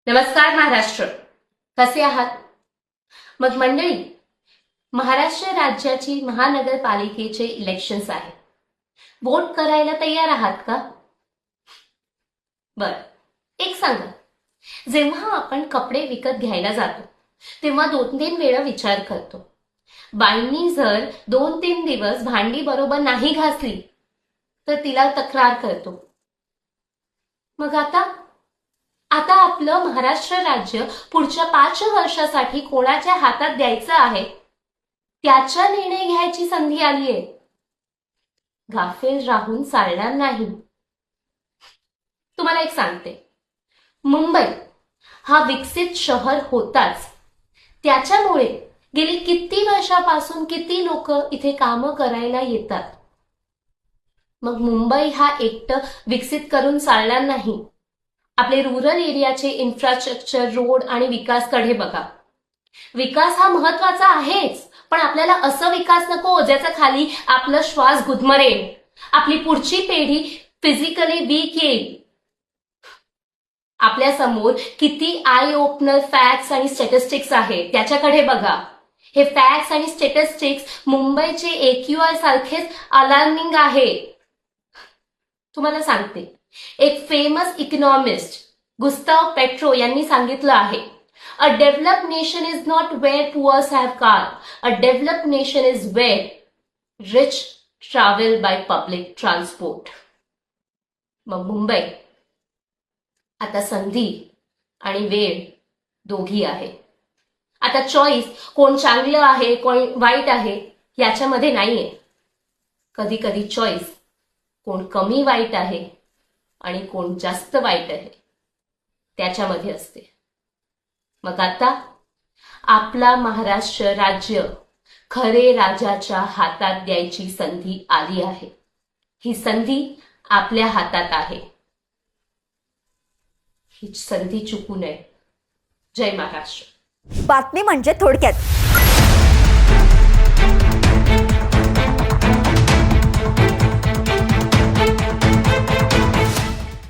नमस्कार महाराष्ट्र, कसे आहात? मग मंडळी, महाराष्ट्र राज्याची महानगरपालिकेचे इलेक्शन्स आहे. वोट करायला तयार आहात का? बर, एक सांगा, जेव्हा आपण कपडे विकत घ्यायला जातो तेव्हा 2-3 वेळा विचार करतो. बाईंनी जर 2-3 दिवस भांडी बरोबर नाही घासली तर तिला तक्रार करतो. मग आता आपलं महाराष्ट्र राज्य पुढच्या 5 वर्षासाठी कोणाच्या हातात द्यायचं आहे त्याचा निर्णय घ्यायची संधी आली आहे. गाफील राहून चालणार नाही. तुम्हाला एक सांगते, मुंबई हा विकसित शहर होताच त्याच्यामुळे गेली किती वर्षापासून किती लोक इथे कामं करायला येतात. मग मुंबई हा एकटं विकसित करून चालणार नाही. आपले रुरल एरियाचे इन्फ्रास्ट्रक्चर, रोड आणि विकासकडे बघा. विकास हा महत्वाचा आहेच, पण आपल्याला असं विकास नको ज्याचा खाली आपला श्वास गुदमरेल, आपली पुढची पिढी फिजिकली वीक येईल. आपल्या समोर किती आय ओपनर फॅक्ट्स आणि स्टॅटिस्टिक्स आहेत त्याच्याकडे बघा. हे फॅक्ट्स आणि स्टॅटिस्टिक्स मुंबईचे AQI सारखेच अलार्मिंग आहे. तुम्हाला सांगते, एक फेमस इकॉनॉमिस्ट गुस्ताव पेट्रो यांनी सांगितलं आहे, a developed nation is not where poors have car, a developed nation is where rich travel by public transport. मग मुंबई आता संधी आणि वेळ दोघी आहे. आता चॉईस कोण चांगलं आहे कोण वाईट आहे याच्यामध्ये नाहीये. कधी कधी चॉईस कोण कमी वाईट आहे आणि कोण जास्त वाईट आहे त्याच्यामध्ये असते. मग आता आपला महाराष्ट्र राज्य खरे राजाच्या हातात द्यायची संधी आली आहे. ही संधी आपल्या हातात आहे. ही संधी चुकू नये. जय महाराष्ट्र. बातमी म्हणजे थोडक्यात.